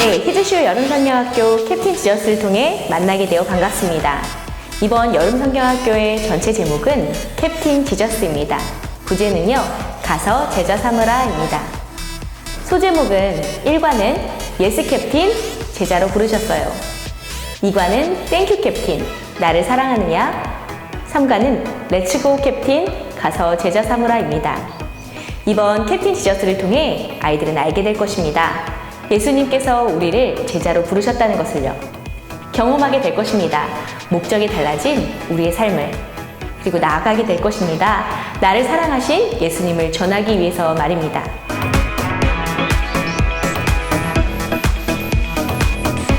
네, 히즈쇼 여름성경학교 캡틴 지저스를 통해 만나게 되어 반갑습니다. 이번 여름성경학교의 전체 제목은 캡틴 지저스입니다. 부제는요, 가서 제자 삼으라입니다. 소제목은 1과는 예스 캡틴, 제자로 부르셨어요. 2과는 땡큐 캡틴, 나를 사랑하느냐? 3과는 렛츠고 캡틴, 가서 제자 삼으라입니다. 이번 캡틴 지저스를 통해 아이들은 알게 될 것입니다. 예수님께서 우리를 제자로 부르셨다는 것을요. 경험하게 될 것입니다. 목적이 달라진 우리의 삶을. 그리고 나아가게 될 것입니다. 나를 사랑하신 예수님을 전하기 위해서 말입니다.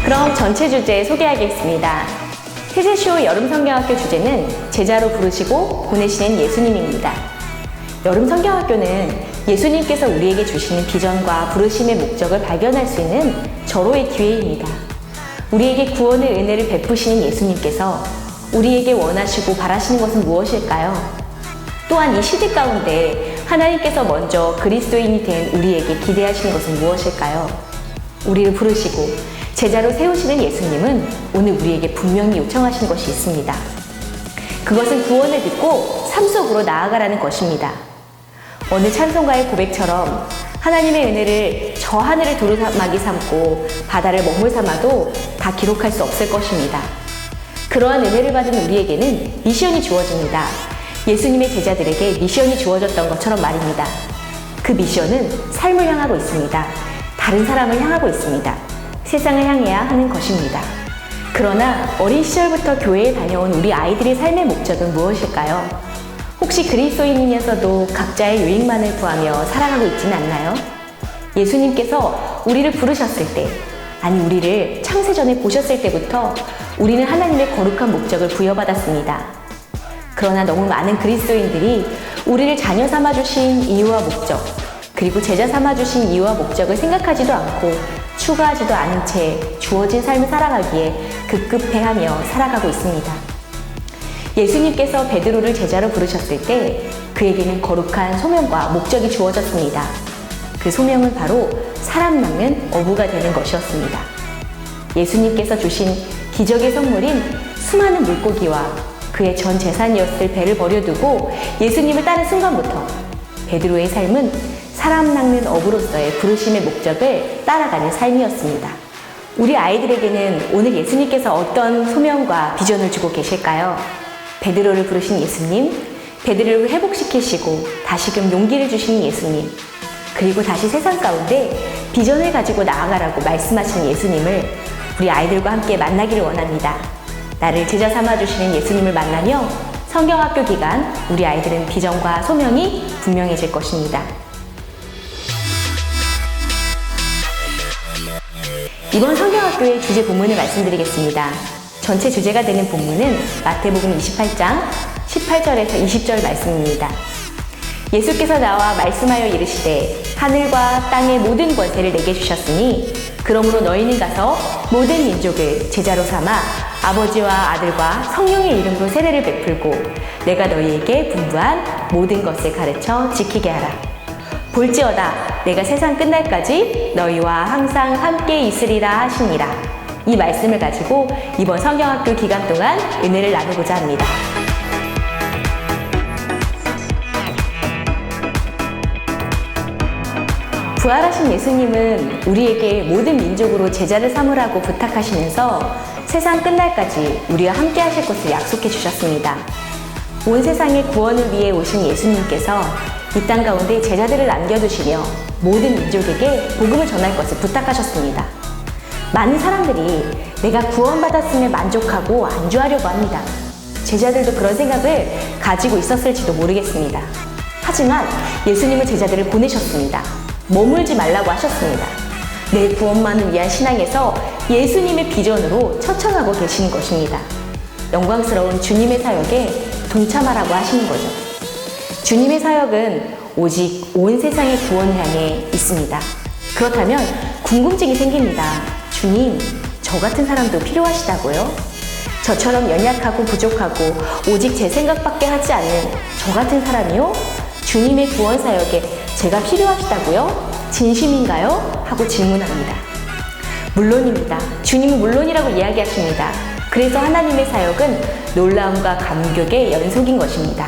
그럼 전체 주제 소개하겠습니다. 히즈쇼 여름성경학교 주제는 제자로 부르시고 보내시는 예수님입니다. 여름성경학교는 예수님께서 우리에게 주시는 비전과 부르심의 목적을 발견할 수 있는 절호의 기회입니다. 우리에게 구원의 은혜를 베푸시는 예수님께서 우리에게 원하시고 바라시는 것은 무엇일까요? 또한 이 시대 가운데 하나님께서 먼저 그리스도인이 된 우리에게 기대하시는 것은 무엇일까요? 우리를 부르시고 제자로 세우시는 예수님은 오늘 우리에게 분명히 요청하신 것이 있습니다. 그것은 구원을 듣고 삶 속으로 나아가라는 것입니다. 어느 찬송가의 고백처럼 하나님의 은혜를 저 하늘을 두루마기 삼고 바다를 먹물 삼아도 다 기록할 수 없을 것입니다. 그러한 은혜를 받은 우리에게는 미션이 주어집니다. 예수님의 제자들에게 미션이 주어졌던 것처럼 말입니다. 그 미션은 삶을 향하고 있습니다. 다른 사람을 향하고 있습니다. 세상을 향해야 하는 것입니다. 그러나 어린 시절부터 교회에 다녀온 우리 아이들의 삶의 목적은 무엇일까요? 혹시 그리스도인이면서도 각자의 유익만을 구하며 살아가고 있지는 않나요? 예수님께서 우리를 부르셨을 때, 아니 우리를 창세전에 보셨을 때부터 우리는 하나님의 거룩한 목적을 부여받았습니다. 그러나 너무 많은 그리스도인들이 우리를 자녀 삼아주신 이유와 목적, 그리고 제자 삼아주신 이유와 목적을 생각하지도 않고 추가하지도 않은 채 주어진 삶을 살아가기에 급급해하며 살아가고 있습니다. 예수님께서 베드로를 제자로 부르셨을 때 그에게는 거룩한 소명과 목적이 주어졌습니다. 그 소명은 바로 사람 낚는 어부가 되는 것이었습니다. 예수님께서 주신 기적의 선물인 수많은 물고기와 그의 전 재산이었을 배를 버려두고 예수님을 따른 순간부터 베드로의 삶은 사람 낚는 어부로서의 부르심의 목적을 따라가는 삶이었습니다. 우리 아이들에게는 오늘 예수님께서 어떤 소명과 비전을 주고 계실까요? 베드로를 부르신 예수님, 베드로를 회복시키시고 다시금 용기를 주시는 예수님, 그리고 다시 세상 가운데 비전을 가지고 나아가라고 말씀하시는 예수님을 우리 아이들과 함께 만나기를 원합니다. 나를 제자 삼아주시는 예수님을 만나며 성경학교 기간 우리 아이들은 비전과 소명이 분명해질 것입니다. 이번 성경학교의 주제 본문을 말씀드리겠습니다. 전체 주제가 되는 본문은 마태복음 28장 18절에서 20절 말씀입니다. 예수께서 나와 말씀하여 이르시되 하늘과 땅의 모든 권세를 내게 주셨으니 그러므로 너희는 가서 모든 민족을 제자로 삼아 아버지와 아들과 성령의 이름으로 세례를 베풀고 내가 너희에게 분부한 모든 것을 가르쳐 지키게 하라. 볼지어다 내가 세상 끝날까지 너희와 항상 함께 있으리라 하시니라. 이 말씀을 가지고 이번 성경학교 기간 동안 은혜를 나누고자 합니다. 부활하신 예수님은 우리에게 모든 민족으로 제자를 삼으라고 부탁하시면서 세상 끝날까지 우리와 함께 하실 것을 약속해 주셨습니다. 온 세상의 구원을 위해 오신 예수님께서 이 땅 가운데 제자들을 남겨두시며 모든 민족에게 복음을 전할 것을 부탁하셨습니다. 많은 사람들이 내가 구원받았음에 만족하고 안주하려고 합니다. 제자들도 그런 생각을 가지고 있었을지도 모르겠습니다. 하지만 예수님은 제자들을 보내셨습니다. 머물지 말라고 하셨습니다. 내 구원만을 위한 신앙에서 예수님의 비전으로 처천하고 계시는 것입니다. 영광스러운 주님의 사역에 동참하라고 하시는 거죠. 주님의 사역은 오직 온 세상의 구원을 향해 있습니다. 그렇다면 궁금증이 생깁니다. 주님, 저 같은 사람도 필요하시다고요? 저처럼 연약하고 부족하고 오직 제 생각밖에 하지 않는 저 같은 사람이요? 주님의 구원 사역에 제가 필요하시다고요? 진심인가요? 하고 질문합니다. 물론입니다. 주님은 물론이라고 이야기하십니다. 그래서 하나님의 사역은 놀라움과 감격의 연속인 것입니다.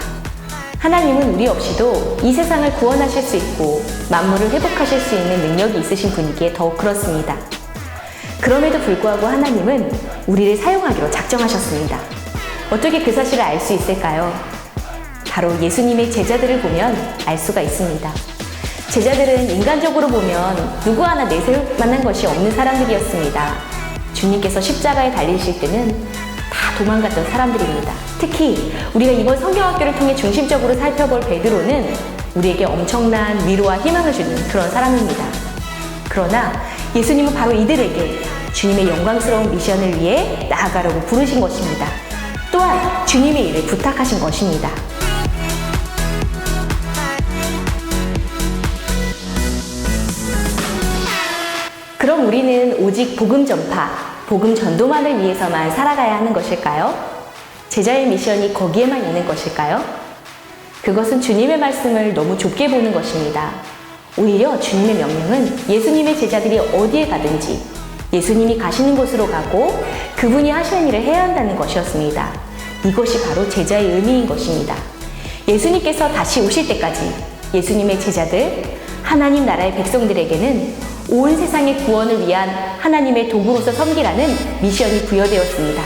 하나님은 우리 없이도 이 세상을 구원하실 수 있고 만물을 회복하실 수 있는 능력이 있으신 분이기에 더욱 그렇습니다. 그럼에도 불구하고 하나님은 우리를 사용하기로 작정하셨습니다. 어떻게 그 사실을 알 수 있을까요? 바로 예수님의 제자들을 보면 알 수가 있습니다. 제자들은 인간적으로 보면 누구 하나 내세울 만한 것이 없는 사람들이었습니다. 주님께서 십자가에 달리실 때는 다 도망갔던 사람들입니다. 특히 우리가 이번 성경학교를 통해 중심적으로 살펴볼 베드로는 우리에게 엄청난 위로와 희망을 주는 그런 사람입니다. 그러나 예수님은 바로 이들에게 주님의 영광스러운 미션을 위해 나아가려고 부르신 것입니다. 또한 주님의 일을 부탁하신 것입니다. 그럼 우리는 오직 복음 전파, 복음 전도만을 위해서만 살아가야 하는 것일까요? 제자의 미션이 거기에만 있는 것일까요? 그것은 주님의 말씀을 너무 좁게 보는 것입니다. 오히려 주님의 명령은 예수님의 제자들이 어디에 가든지 예수님이 가시는 곳으로 가고 그분이 하시는 일을 해야 한다는 것이었습니다. 이것이 바로 제자의 의미인 것입니다. 예수님께서 다시 오실 때까지 예수님의 제자들, 하나님 나라의 백성들에게는 온 세상의 구원을 위한 하나님의 도구로서 섬기라는 미션이 부여되었습니다.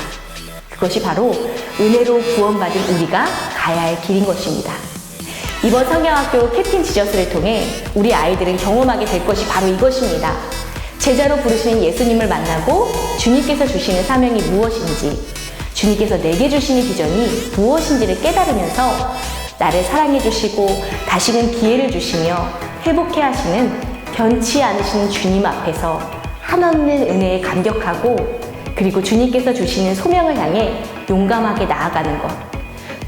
그것이 바로 은혜로 구원받은 우리가 가야 할 길인 것입니다. 이번 성경학교 캡틴 지저스를 통해 우리 아이들은 경험하게 될 것이 바로 이것입니다. 제자로 부르시는 예수님을 만나고 주님께서 주시는 사명이 무엇인지, 주님께서 내게 주시는 비전이 무엇인지를 깨달으면서 나를 사랑해 주시고 다시는 기회를 주시며 회복해 하시는 변치 않으시는 주님 앞에서 한없는 은혜에 감격하고 그리고 주님께서 주시는 소명을 향해 용감하게 나아가는 것,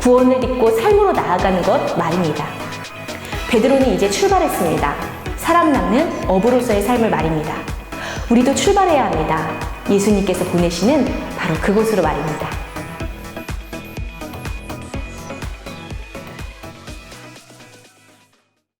구원을 믿고 삶으로 나아가는 것 말입니다. 베드로는 이제 출발했습니다. 사람 낚는 어부로서의 삶을 말입니다. 우리도 출발해야 합니다. 예수님께서 보내시는 바로 그곳으로 말입니다.